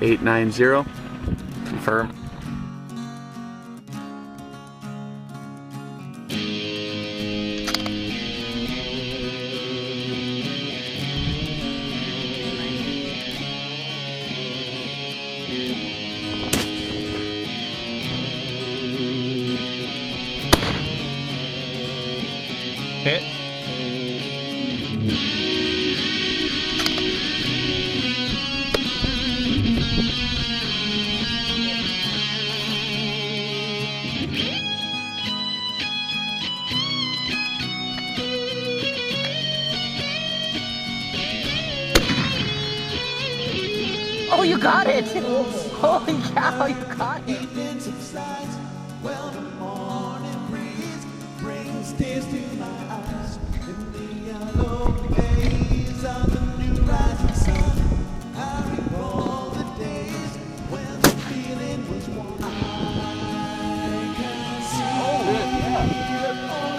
890. Confirm. Hit. Oh, you got it! Holy cow, you got it!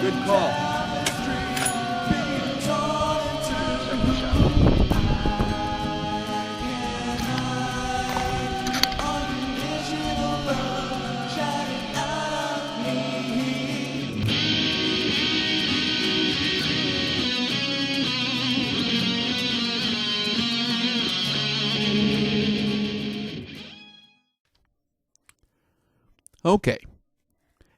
Good call. Okay.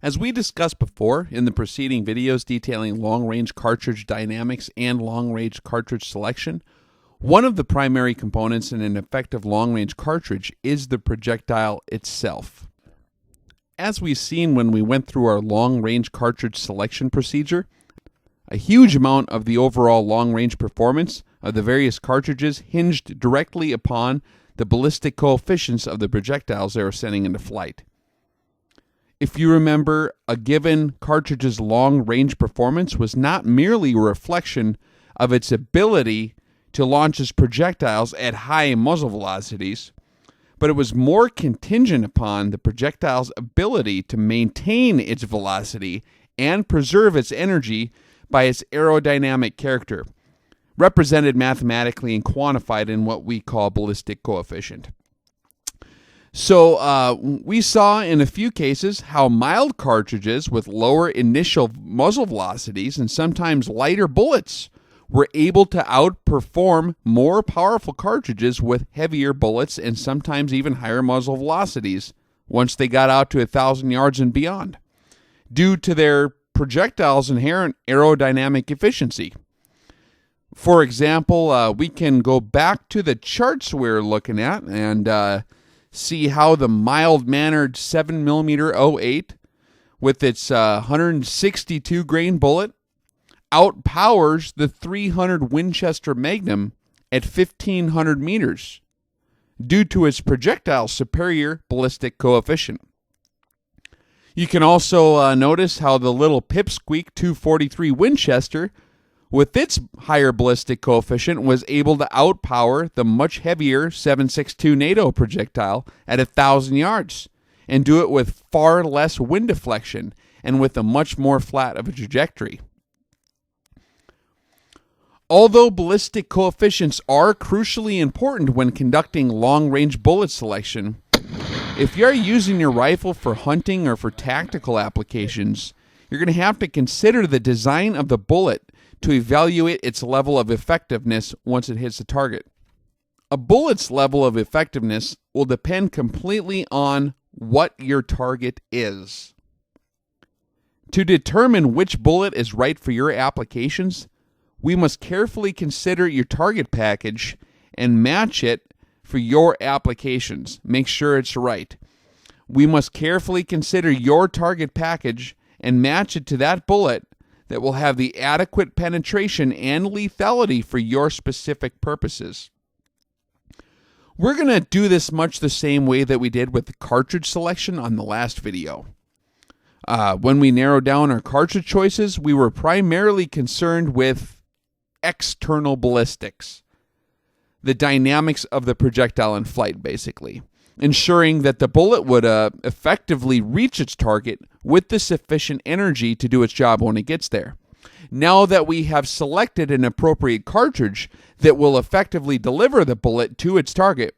As we discussed before in the preceding videos detailing long-range cartridge dynamics and long-range cartridge selection, one of the primary components in an effective long-range cartridge is the projectile itself. As we've seen when we went through our long-range cartridge selection procedure, a huge amount of the overall long-range performance of the various cartridges hinged directly upon the ballistic coefficients of the projectiles they are sending into flight. If you remember, a given cartridge's long-range performance was not merely a reflection of its ability to launch its projectiles at high muzzle velocities, but it was more contingent upon the projectile's ability to maintain its velocity and preserve its energy by its aerodynamic character, represented mathematically and quantified in what we call ballistic coefficient. So we saw in a few cases how mild cartridges with lower initial muzzle velocities and sometimes lighter bullets were able to outperform more powerful cartridges with heavier bullets and sometimes even higher muzzle velocities once they got out to 1,000 yards and beyond, due to their projectiles' inherent aerodynamic efficiency. For example, we can go back to the charts we're looking at and see how the mild-mannered 7mm 08 with its 162 grain bullet outpowers the 300 Winchester Magnum at 1,500 meters due to its projectile superior ballistic coefficient. You can also notice how the little pipsqueak 243 Winchester with its higher ballistic coefficient was able to outpower the much heavier 7.62 NATO projectile at 1,000 yards and do it with far less wind deflection and with a much more flat of a trajectory. Although ballistic coefficients are crucially important when conducting long-range bullet selection, if you're using your rifle for hunting or for tactical applications, you're going to have to consider the design of the bullet to evaluate its level of effectiveness once it hits the target. A bullet's level of effectiveness will depend completely on what your target is. To determine which bullet is right for your applications, we must carefully consider your target package and match it for your applications. Make sure it's right. We must carefully consider your target package and match it to that bullet that will have the adequate penetration and lethality for your specific purposes. We're going to do this much the same way that we did with the cartridge selection on the last video. When we narrowed down our cartridge choices, we were primarily concerned with external ballistics, the dynamics of the projectile in flight, basically, ensuring that the bullet would effectively reach its target with the sufficient energy to do its job when it gets there. Now that we have selected an appropriate cartridge that will effectively deliver the bullet to its target,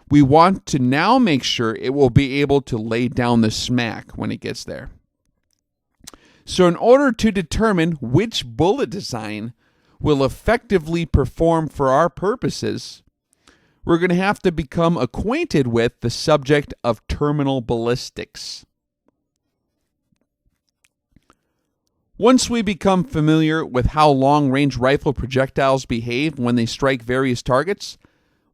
we want to now make sure it will be able to lay down the smack when it gets there. So in order to determine which bullet design will effectively perform for our purposes, we're going to have to become acquainted with the subject of terminal ballistics. Once we become familiar with how long-range rifle projectiles behave when they strike various targets,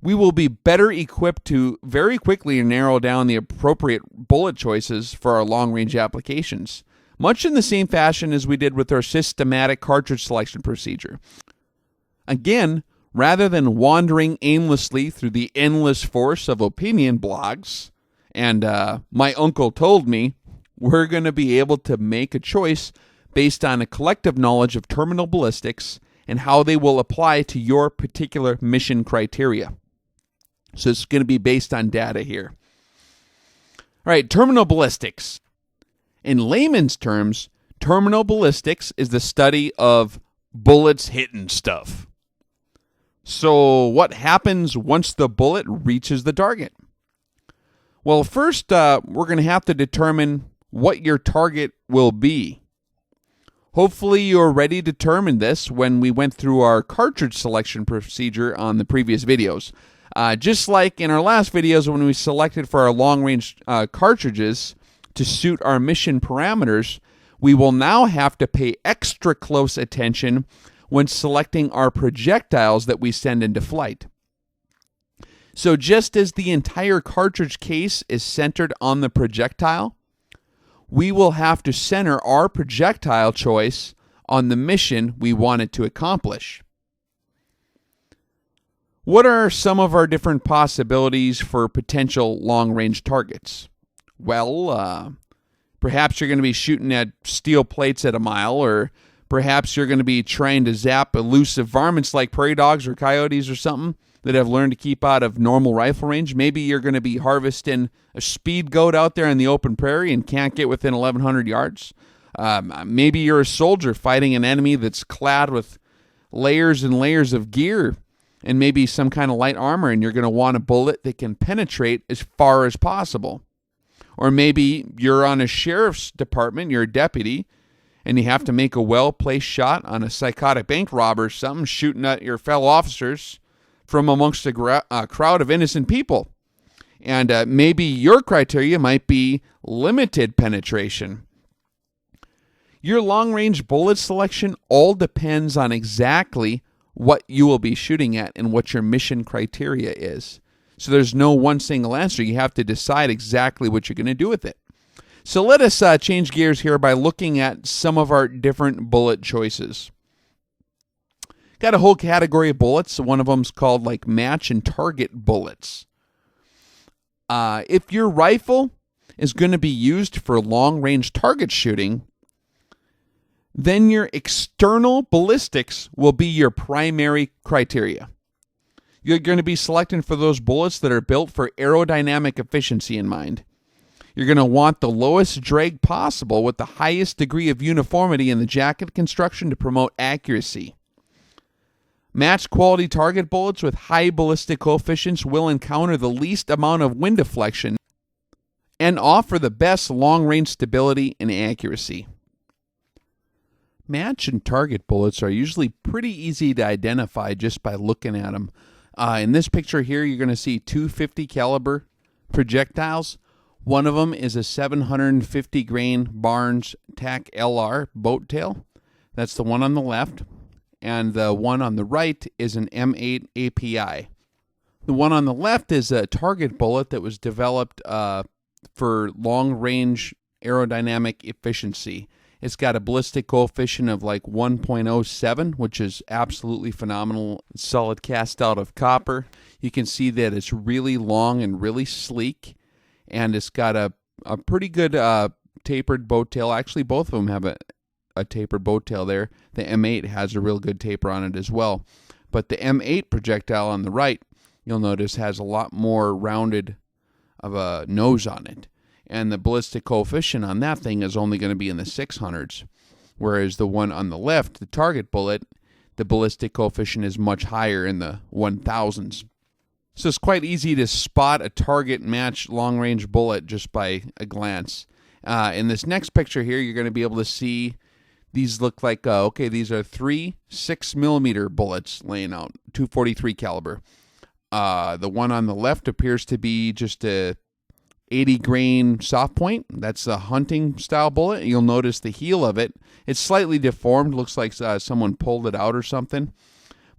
we will be better equipped to very quickly narrow down the appropriate bullet choices for our long-range applications, much in the same fashion as we did with our systematic cartridge selection procedure. Again, rather than wandering aimlessly through the endless force of opinion blogs, and my uncle told me, we're going to be able to make a choice based on a collective knowledge of terminal ballistics and how they will apply to your particular mission criteria. So it's going to be based on data here. All right, terminal ballistics. In layman's terms, terminal ballistics is the study of bullets hitting stuff. So what happens once the bullet reaches the target? Well, first, we're going to have to determine what your target will be. Hopefully you already determined this when we went through our cartridge selection procedure on the previous videos. Just like in our last videos when we selected for our long-range cartridges to suit our mission parameters, we will now have to pay extra close attention when selecting our projectiles that we send into flight. So just as the entire cartridge case is centered on the projectile, we will have to center our projectile choice on the mission we want it to accomplish. What are some of our different possibilities for potential long-range targets? Well, perhaps you're going to be shooting at steel plates at a mile, or perhaps you're going to be trying to zap elusive varmints like prairie dogs or coyotes or something that have learned to keep out of normal rifle range. Maybe you're going to be harvesting a speed goat out there in the open prairie and can't get within 1,100 yards. Maybe you're a soldier fighting an enemy that's clad with layers and layers of gear and maybe some kind of light armor, and you're going to want a bullet that can penetrate as far as possible. Or maybe you're on a sheriff's department, you're a deputy, and you have to make a well-placed shot on a psychotic bank robber or something, shooting at your fellow officers from amongst a crowd of innocent people. And maybe your criteria might be limited penetration. Your long-range bullet selection all depends on exactly what you will be shooting at and what your mission criteria is. So there's no one single answer. You have to decide exactly what you're going to do with it. So let us change gears here by looking at some of our different bullet choices. Got a whole category of bullets. One of them's called like match and target bullets. If your rifle is going to be used for long-range target shooting, then your external ballistics will be your primary criteria. You're going to be selecting for those bullets that are built for aerodynamic efficiency in mind. You're going to want the lowest drag possible with the highest degree of uniformity in the jacket construction to promote accuracy. Match quality target bullets with high ballistic coefficients will encounter the least amount of wind deflection and offer the best long-range stability and accuracy. Match and target bullets are usually pretty easy to identify just by looking at them. In this picture here, you're going to see two 50 caliber projectiles. One of them is a 750 grain Barnes TAC LR boat tail. That's the one on the left. And the one on the right is an M8 API. The one on the left is a target bullet that was developed for long-range aerodynamic efficiency. It's got a ballistic coefficient of like 1.07, which is absolutely phenomenal. It's solid cast out of copper. You can see that it's really long and really sleek, and it's got a pretty good tapered boat tail. Actually, both of them have a tapered boat tail there. The M8 has a real good taper on it as well. But the M8 projectile on the right, you'll notice, has a lot more rounded of a nose on it. And the ballistic coefficient on that thing is only going to be in the 600s. Whereas the one on the left, the target bullet, the ballistic coefficient is much higher in the 1000s. So it's quite easy to spot a target match long-range bullet just by a glance. In this next picture here, you're going to be able to see these look like, okay, these are 3 6mm bullets laying out, 243 caliber. The one on the left appears to be just a 80 grain soft point. That's a hunting style bullet. You'll notice the heel of it. It's slightly deformed. Looks like someone pulled it out or something.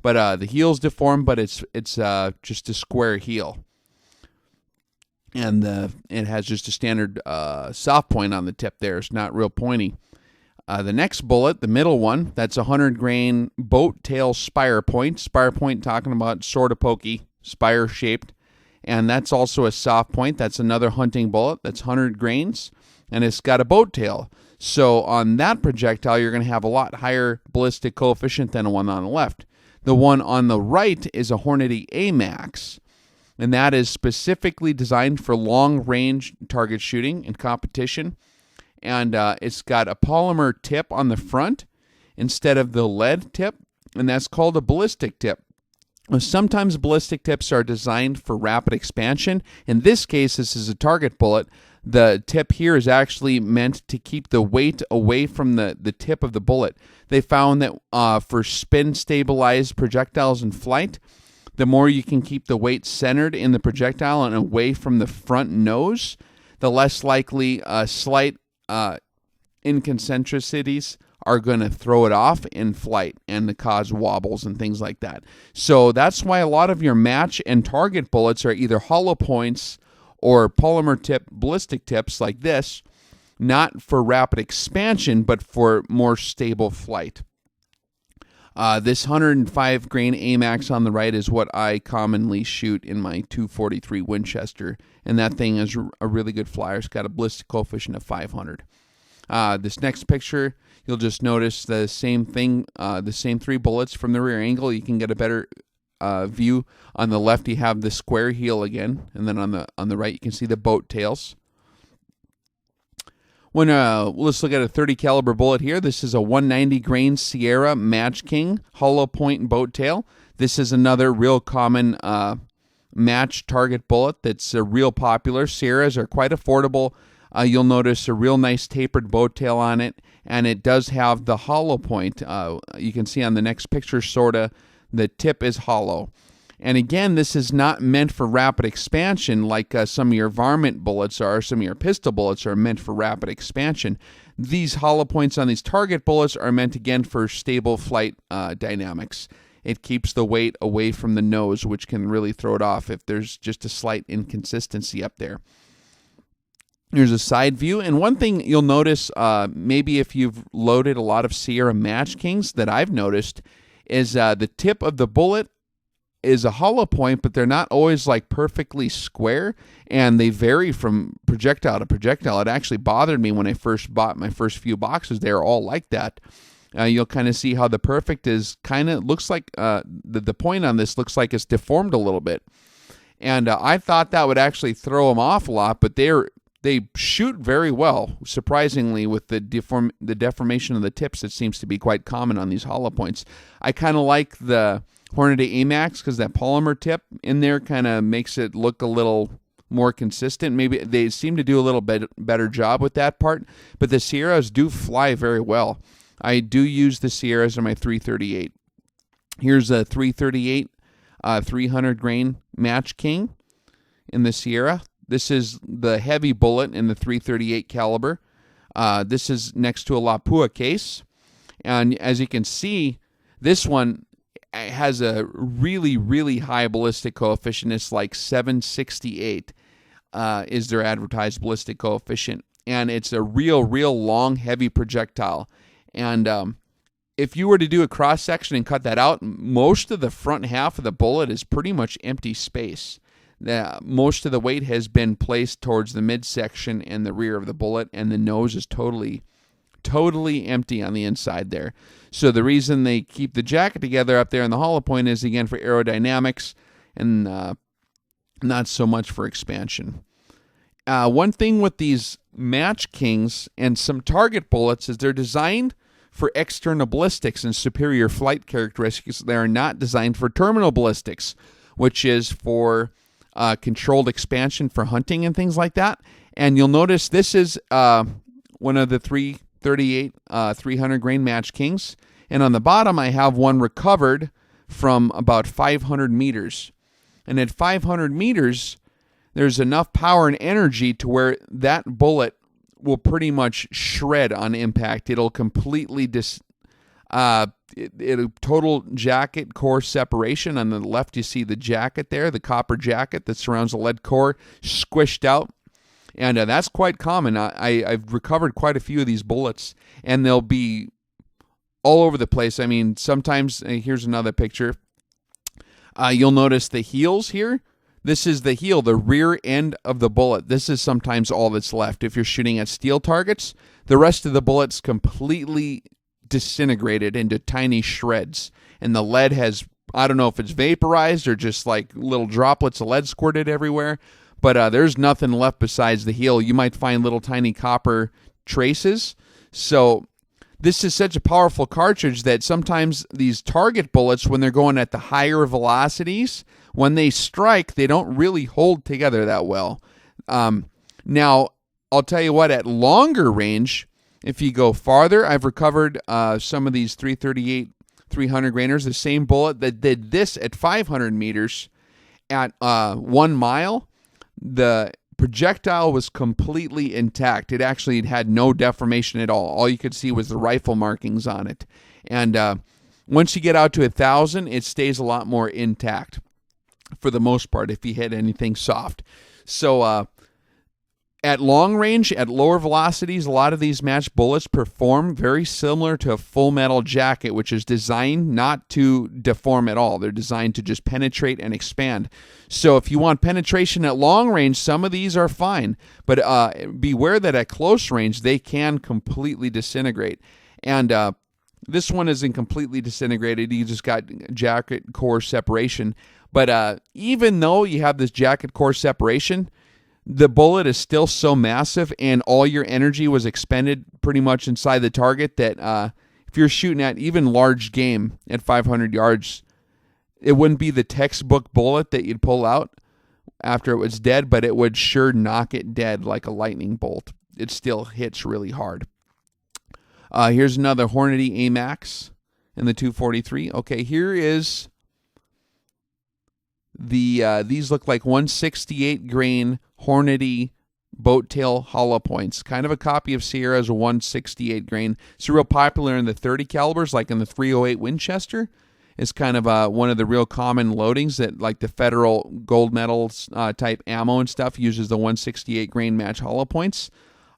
But the heel's deformed, but it's just a square heel. And it has just a standard soft point on the tip there. It's not real pointy. The next bullet, the middle one, that's a 100 grain boat tail spire point. Spire point talking about sort of pokey, spire shaped. And that's also a soft point. That's another hunting bullet. That's 100 grains. And it's got a boat tail. So on that projectile, you're going to have a lot higher ballistic coefficient than the one on the left. The one on the right is a Hornady AMAX. And that is specifically designed for long-range target shooting and competition. And it's got a polymer tip on the front instead of the lead tip. And that's called a ballistic tip. Sometimes ballistic tips are designed for rapid expansion. In this case, this is a target bullet. The tip here is actually meant to keep the weight away from the tip of the bullet. They found that for spin-stabilized projectiles in flight, the more you can keep the weight centered in the projectile and away from the front nose, the less likely slight inconcentricities are going to throw it off in flight and to cause wobbles and things like that. So that's why a lot of your match and target bullets are either hollow points or polymer tip ballistic tips like this, not for rapid expansion, but for more stable flight. This 105 grain AMAX on the right is what I commonly shoot in my 243 Winchester, and that thing is a really good flyer. It's got a ballistic coefficient of 500. This next picture, you'll just notice the same thing, the same 3 bullets from the rear angle. You can get a better view. On the left, you have the square heel again, and then on the right, you can see the boat tails. Let's look at a 30 caliber bullet here. This is a 190 grain Sierra Match King hollow point boat tail. This is another real common match target bullet that's real popular. Sierras are quite affordable. You'll notice a real nice tapered boat tail on it, and it does have the hollow point. You can see on the next picture, sorta, the tip is hollow. And again, this is not meant for rapid expansion like some of your Varmint bullets are, some of your pistol bullets are meant for rapid expansion. These hollow points on these target bullets are meant, again, for stable flight dynamics. It keeps the weight away from the nose, which can really throw it off if there's just a slight inconsistency up there. Here's a side view, and one thing you'll notice, maybe if you've loaded a lot of Sierra Match Kings that I've noticed, is the tip of the bullet is a hollow point, but they're not always like perfectly square, and they vary from projectile to projectile. It actually bothered me when I first bought my first few boxes. They were all like that. You'll kind of see how the perfect is kind of looks like the point on this looks like it's deformed a little bit. And I thought that would actually throw them off a lot, but they shoot very well, surprisingly, with the deformation of the tips. It seems to be quite common on these hollow points. I kind of like the Hornady AMAX because that polymer tip in there kind of makes it look a little more consistent. Maybe they seem to do a little bit better job with that part, but the Sierras do fly very well. I do use the Sierras in my 338. Here's a 338 300 grain Match King in the Sierra. This is the heavy bullet in the 338 caliber. This is next to a Lapua case. And as you can see, this one has a really, really high ballistic coefficient. It's like 768 is their advertised ballistic coefficient. And it's a real long, heavy projectile. And if you were to do a cross-section and cut that out, most of the front half of the bullet is pretty much empty space. Most of the weight has been placed towards the midsection and the rear of the bullet, and the nose is totally empty on the inside there. So the reason they keep the jacket together up there in the hollow point is, again, for aerodynamics and not so much for expansion. One thing with these Match Kings and some target bullets is they're designed for external ballistics and superior flight characteristics. They are not designed for terminal ballistics. which is for controlled expansion for hunting and things like that. And you'll notice this is one of the 338 300 grain Match Kings. And on the bottom, I have one recovered from about 500 meters. And at 500 meters, there's enough power and energy to where that bullet will pretty much shred on impact. It'll completely it'll total jacket core separation. On the left, you see the jacket there, the copper jacket that surrounds the lead core, squished out. And that's quite common. I've recovered quite a few of these bullets, and they'll be all over the place. I mean, sometimes, here's another picture. You'll notice the heels here. This is the heel, the rear end of the bullet. This is sometimes all that's left. If you're shooting at steel targets, the rest of the bullet's completely disintegrated into tiny shreds. And the lead has, I don't know if it's vaporized or just like little droplets of lead squirted everywhere, but there's nothing left besides the heel. You might find little tiny copper traces. So this is such a powerful cartridge that sometimes these target bullets, when they're going at the higher velocities, when they strike, they don't really hold together that well. Now, I'll tell you what, at longer range, if you go farther, I've recovered some of these 338 300 grainers, the same bullet that did this at 500 meters at 1 mile. The projectile was completely intact. It actually had no deformation at all. All you could see was the rifle markings on it. And once you get out to 1,000, it stays a lot more intact for the most part if you hit anything soft. So at long range, at lower velocities, a lot of these match bullets perform very similar to a full metal jacket, which is designed not to deform at all. They're designed to just penetrate and expand. So if you want penetration at long range, some of these are fine. But beware that at close range, they can completely disintegrate. And this one isn't completely disintegrated. You just got jacket core separation. But even though you have this jacket core separation, the bullet is still so massive and all your energy was expended pretty much inside the target that if you're shooting at even large game at 500 yards, it wouldn't be the textbook bullet that you'd pull out after it was dead, but it would sure knock it dead like a lightning bolt. It still hits really hard. Here's another Hornady AMAX in the 243. Okay, here is these look like 168 grain Hornady boat tail hollow points, kind of a copy of Sierra's 168 grain. It's real popular in the 30 calibers, like in the 308 Winchester. It's kind of one of the real common loadings that, like the Federal gold medals type ammo and stuff, uses the 168 grain match hollow points.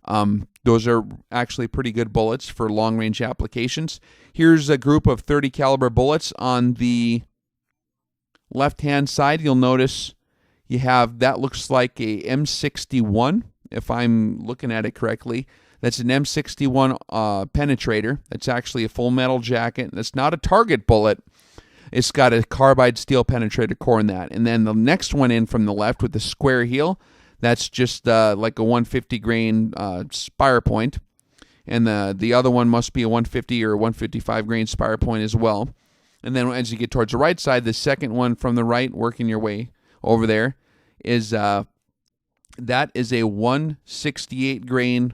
Those are actually pretty good bullets for long range applications. Here's a group of 30 caliber bullets. On the left-hand side, you'll notice you have, that looks like a M61, if I'm looking at it correctly. That's an M61 penetrator. That's actually a full metal jacket. That's not a target bullet. It's got a carbide steel penetrator core in that. And then the next one in from the left with the square heel, that's just like a 150 grain spire point. And the other one must be a 150 or 155 grain spire point as well. And then as you get towards the right side, the second one from the right, working your way over there, is that is a 168 grain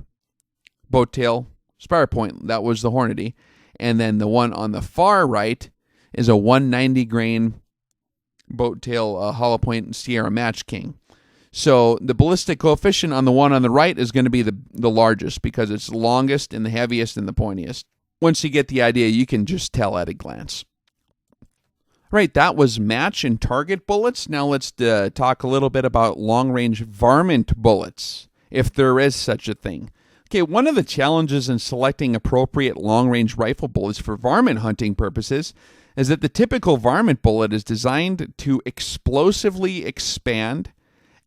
boat tail spire point. That was the Hornady. And then the one on the far right is a 190 grain boat tail hollow point Sierra Match King. So the ballistic coefficient on the one on the right is going to be the largest because it's the longest and the heaviest and the pointiest. Once you get the idea, you can just tell at a glance. Right, that was match and target bullets. Now let's talk a little bit about long-range varmint bullets, if there is such a thing. Okay, one of the challenges in selecting appropriate long-range rifle bullets for varmint hunting purposes is that the typical varmint bullet is designed to explosively expand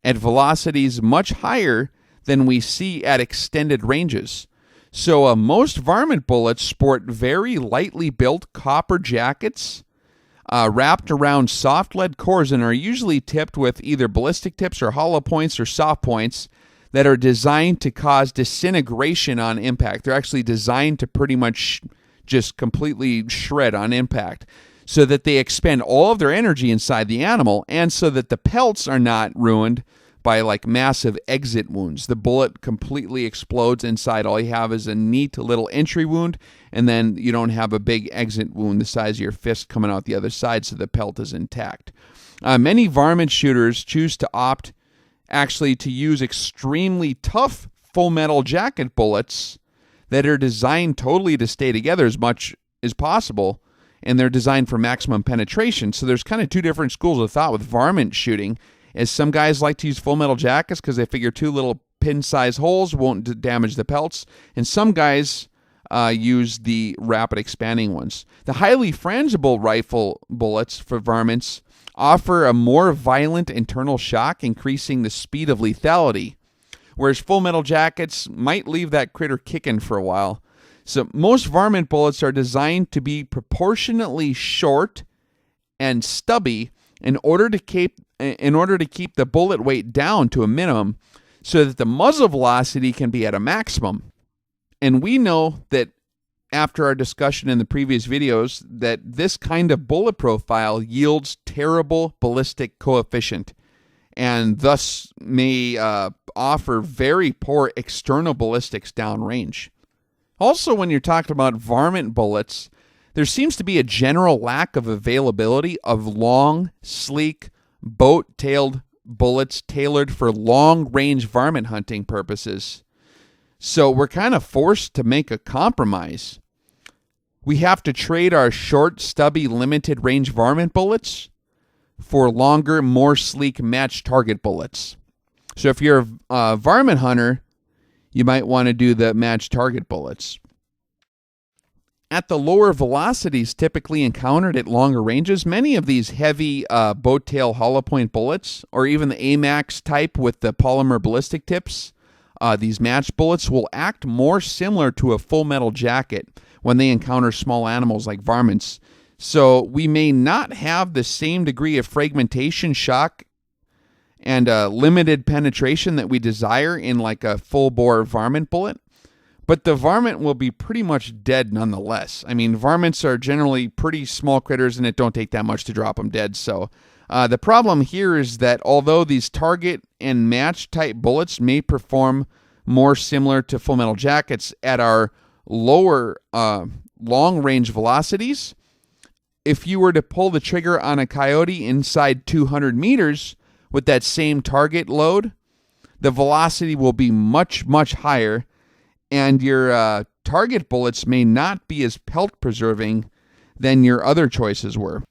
at velocities much higher than we see at extended ranges. So most varmint bullets sport very lightly built copper jackets wrapped around soft lead cores and are usually tipped with either ballistic tips or hollow points or soft points that are designed to cause disintegration on impact. They're actually designed to pretty much just completely shred on impact. so that they expend all of their energy inside the animal, and so that the pelts are not ruined by like massive exit wounds. The bullet completely explodes inside. All you have is a neat little entry wound, and then you don't have a big exit wound the size of your fist coming out the other side, so the pelt is intact. Many varmint shooters choose to opt actually to use extremely tough full metal jacket bullets that are designed totally to stay together as much as possible, and they're designed for maximum penetration. So there's kind of two different schools of thought with varmint shooting. As some guys like to use full metal jackets because they figure two little pin-sized holes won't damage the pelts, and some guys use the rapid expanding ones. The highly frangible rifle bullets for varmints offer a more violent internal shock, increasing the speed of lethality, whereas full metal jackets might leave that critter kicking for a while. So most varmint bullets are designed to be proportionately short and stubby in order to keep the bullet weight down to a minimum so that the muzzle velocity can be at a maximum. And we know that after our discussion in the previous videos that this kind of bullet profile yields terrible ballistic coefficient and thus may offer very poor external ballistics downrange. Also, when you're talking about varmint bullets, there seems to be a general lack of availability of long, sleek, boat-tailed bullets tailored for long-range varmint hunting purposes. So we're kind of forced to make a compromise. We have to trade our short, stubby, limited-range varmint bullets for longer, more sleek matched target bullets. So if you're a varmint hunter, you might want to do the matched target bullets. At the lower velocities typically encountered at longer ranges, many of these heavy boat tail hollow point bullets, or even the AMAX type with the polymer ballistic tips, these matched bullets will act more similar to a full metal jacket when they encounter small animals like varmints. So we may not have the same degree of fragmentation, shock, and limited penetration that we desire in like a full-bore varmint bullet, but the varmint will be pretty much dead nonetheless. I mean, varmints are generally pretty small critters, and it don't take that much to drop them dead. So the problem here is that although these target and match type bullets may perform more similar to full metal jackets at our lower long-range velocities, if you were to pull the trigger on a coyote inside 200 meters with that same target load, the velocity will be much, much higher, and your target bullets may not be as pelt preserving than your other choices were.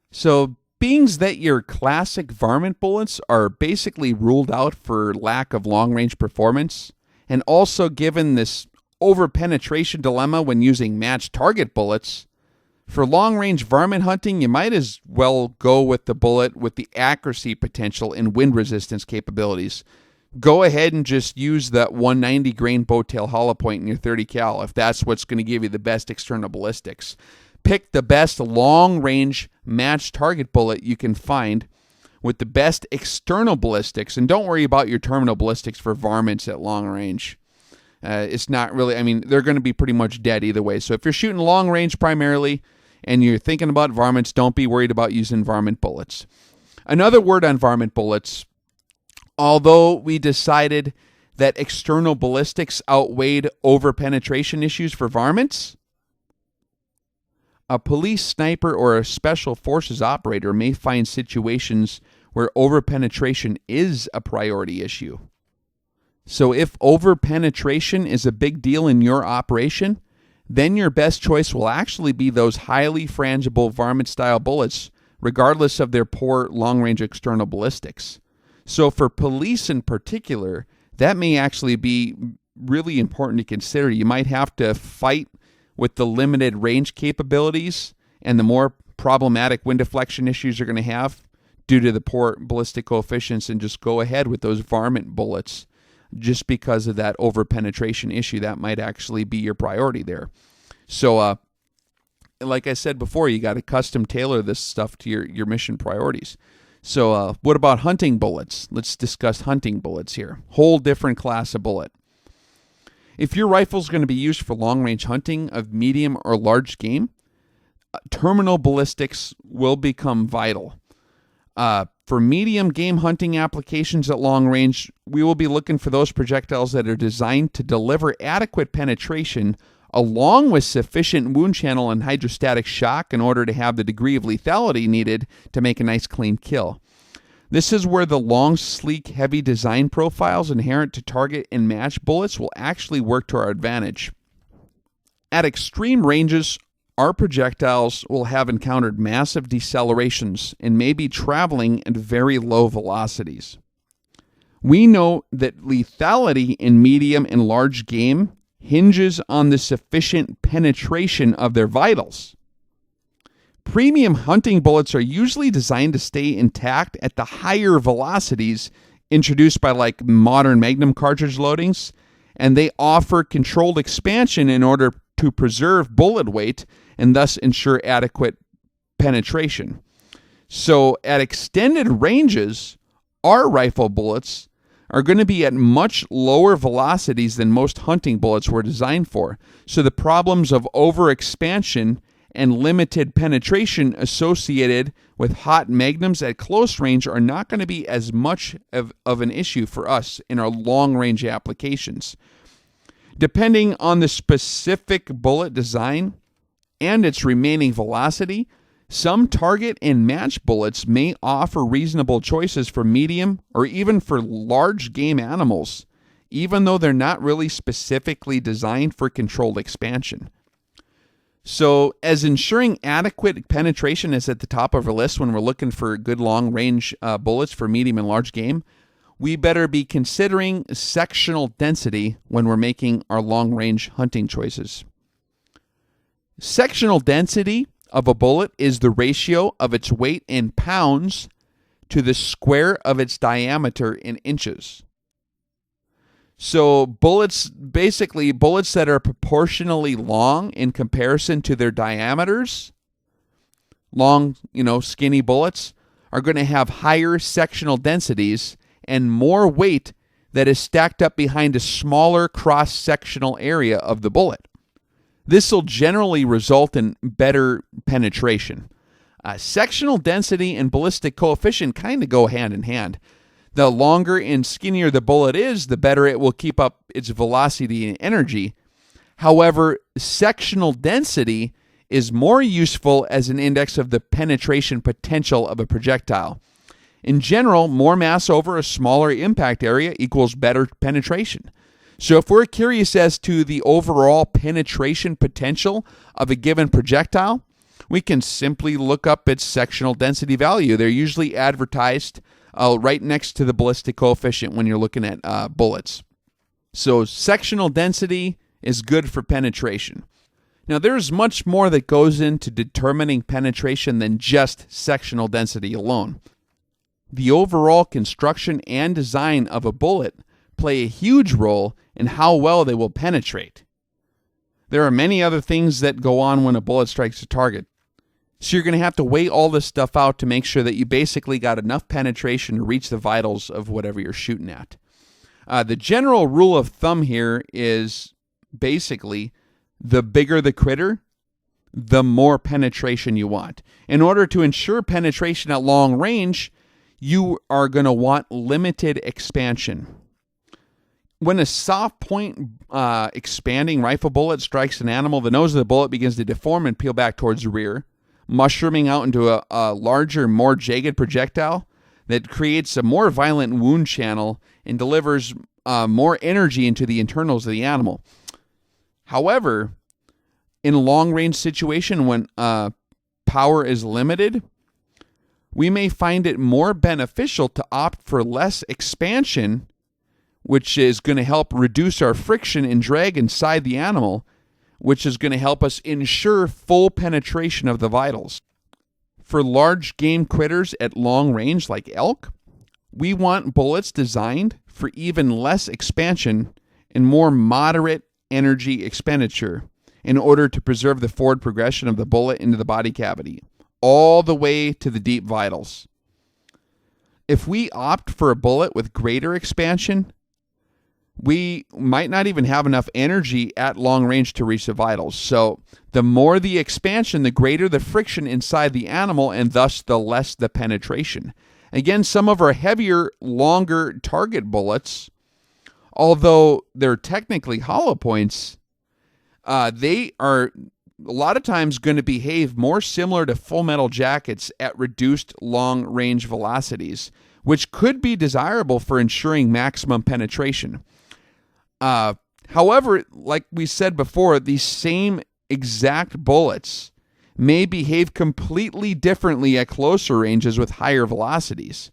So, being that your classic varmint bullets are basically ruled out for lack of long-range performance, and also given this over-penetration dilemma when using matched target bullets, for long-range varmint hunting, you might as well go with the bullet with the accuracy potential and wind resistance capabilities. Go ahead and just use that 190 grain boat tail hollow point in your 30 cal if that's what's going to give you the best external ballistics. Pick the best long-range matched target bullet you can find with the best external ballistics, and don't worry about your terminal ballistics for varmints at long range. It's not really, I mean, they're going to be pretty much dead either way. So if you're shooting long range primarily and you're thinking about varmints, don't be worried about using varmint bullets. Another word on varmint bullets, although we decided that external ballistics outweighed over-penetration issues for varmints, a police sniper or a special forces operator may find situations where over-penetration is a priority issue. So if over-penetration is a big deal in your operation, then your best choice will actually be those highly frangible varmint-style bullets, regardless of their poor long-range external ballistics. So for police in particular, that may actually be really important to consider. You might have to fight with the limited range capabilities and the more problematic wind deflection issues you're going to have due to the poor ballistic coefficients, and just go ahead with those varmint bullets just because of that over-penetration issue. That might actually be your priority there. So, like I said before, you got to custom tailor this stuff to your mission priorities. So, what about hunting bullets? Let's discuss hunting bullets here. Whole different class of bullet. If your rifle is going to be used for long-range hunting of medium or large game, terminal ballistics will become vital. For medium game hunting applications at long range, we will be looking for those projectiles that are designed to deliver adequate penetration along with sufficient wound channel and hydrostatic shock in order to have the degree of lethality needed to make a nice clean kill. This is where the long, sleek, heavy design profiles inherent to target and match bullets will actually work to our advantage. At extreme ranges, our projectiles will have encountered massive decelerations and may be traveling at very low velocities. We know that lethality in medium and large game hinges on the sufficient penetration of their vitals. Premium hunting bullets are usually designed to stay intact at the higher velocities introduced by like modern Magnum cartridge loadings, and they offer controlled expansion in order to preserve bullet weight and thus ensure adequate penetration. So at extended ranges, our rifle bullets are going to be at much lower velocities than most hunting bullets were designed for. So the problems of overexpansion and limited penetration associated with hot magnums at close range are not going to be as much of an issue for us in our long-range applications. Depending on the specific bullet design and its remaining velocity, some target and match bullets may offer reasonable choices for medium or even for large game animals, even though they're not really specifically designed for controlled expansion. So, as ensuring adequate penetration is at the top of our list when we're looking for good long-range bullets for medium and large game, we better be considering sectional density when we're making our long-range hunting choices. Sectional density of a bullet is the ratio of its weight in pounds to the square of its diameter in inches. So bullets that are proportionally long in comparison to their diameters, long, skinny bullets, are going to have higher sectional densities and more weight that is stacked up behind a smaller cross-sectional area of the bullet. This will generally result in better penetration. Sectional density and ballistic coefficient kind of go hand in hand. The longer and skinnier the bullet is, the better it will keep up its velocity and energy. However, sectional density is more useful as an index of the penetration potential of a projectile. In general, more mass over a smaller impact area equals better penetration. So if we're curious as to the overall penetration potential of a given projectile, we can simply look up its sectional density value. They're usually advertised right next to the ballistic coefficient when you're looking at bullets. So sectional density is good for penetration. Now, there's much more that goes into determining penetration than just sectional density alone. The overall construction and design of a bullet play a huge role in how well they will penetrate. There are many other things that go on when a bullet strikes a target. So you're going to have to weigh all this stuff out to make sure that you basically got enough penetration to reach the vitals of whatever you're shooting at. The general rule of thumb here is basically the bigger the critter, the more penetration you want. In order to ensure penetration at long range, you are going to want limited expansion. When a soft point expanding rifle bullet strikes an animal, the nose of the bullet begins to deform and peel back towards the rear, mushrooming out into a larger, more jagged projectile that creates a more violent wound channel and delivers more energy into the internals of the animal. However, in a long-range situation when power is limited, we may find it more beneficial to opt for less expansion, which is going to help reduce our friction and drag inside the animal, which is going to help us ensure full penetration of the vitals. For large game critters at long range like elk, we want bullets designed for even less expansion and more moderate energy expenditure in order to preserve the forward progression of the bullet into the body cavity, all the way to the deep vitals. If we opt for a bullet with greater expansion, we might not even have enough energy at long range to reach the vitals. So the more the expansion, the greater the friction inside the animal, and thus the less the penetration. Again, some of our heavier, longer target bullets, although they're technically hollow points, they are a lot of times going to behave more similar to full metal jackets at reduced long-range velocities, which could be desirable for ensuring maximum penetration. However, like we said before, these same exact bullets may behave completely differently at closer ranges with higher velocities.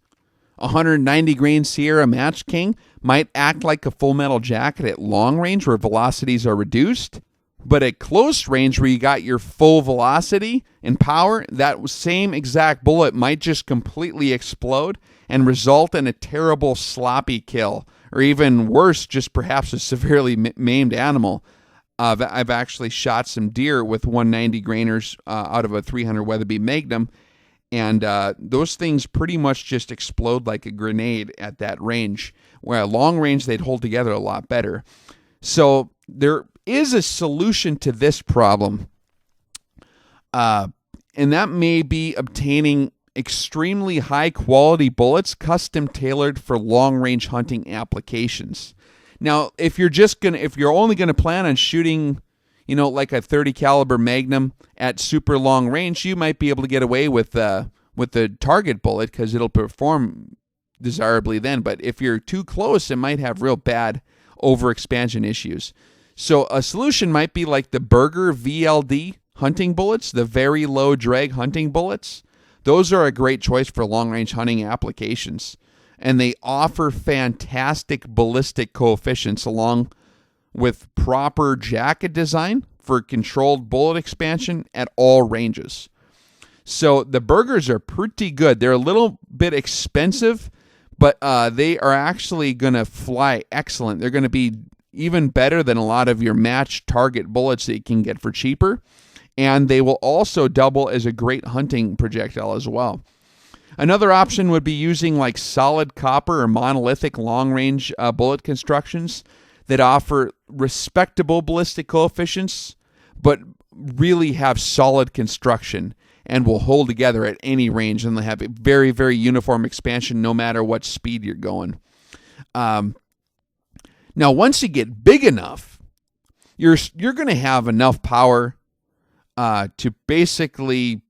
190 grain Sierra Match King might act like a full metal jacket at long range where velocities are reduced, but at close range where you got your full velocity and power, that same exact bullet might just completely explode and result in a terrible sloppy kill, or even worse, just perhaps a severely maimed animal. I've actually shot some deer with 190 grainers out of a 300 Weatherby Magnum, and those things pretty much just explode like a grenade at that range, where at long range they'd hold together a lot better. So there is a solution to this problem, and that may be obtaining extremely high quality bullets custom tailored for long range hunting applications. Now, if you're only gonna plan on shooting, like a 30 caliber Magnum at super long range, you might be able to get away with the target bullet because it'll perform desirably then. But if you're too close, it might have real bad overexpansion issues. So a solution might be like the Berger VLD hunting bullets, the very low drag hunting bullets. Those are a great choice for long-range hunting applications, and they offer fantastic ballistic coefficients along with proper jacket design for controlled bullet expansion at all ranges. So the Bergers are pretty good. They're a little bit expensive, but they are actually going to fly excellent. They're going to be even better than a lot of your matched target bullets that you can get for cheaper. And they will also double as a great hunting projectile as well. Another option would be using like solid copper or monolithic long-range bullet constructions that offer respectable ballistic coefficients, but really have solid construction and will hold together at any range, and they'll have a very, very uniform expansion no matter what speed you're going. Now, once you get big enough, you're going to have enough power to basically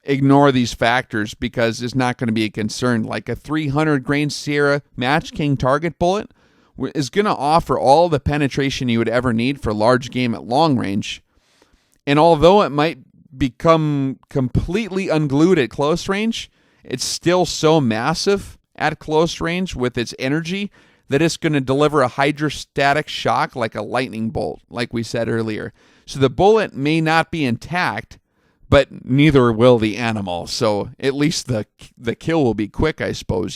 ignore these factors because it's not going to be a concern. Like a 300 grain Sierra Match King target bullet is going to offer all the penetration you would ever need for large game at long range. And although it might become completely unglued at close range, it's still so massive at close range with its energy that it's going to deliver a hydrostatic shock like a lightning bolt, like we said earlier. So the bullet may not be intact, but neither will the animal. So at least the kill will be quick, I suppose.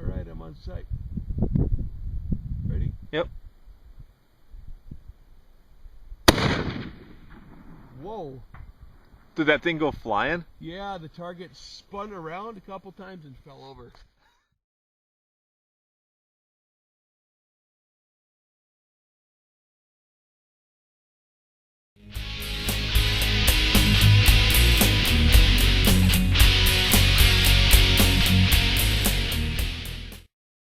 All right, I'm on site. Ready? Yep. Whoa. Did that thing go flying? Yeah, the target spun around a couple times and fell over.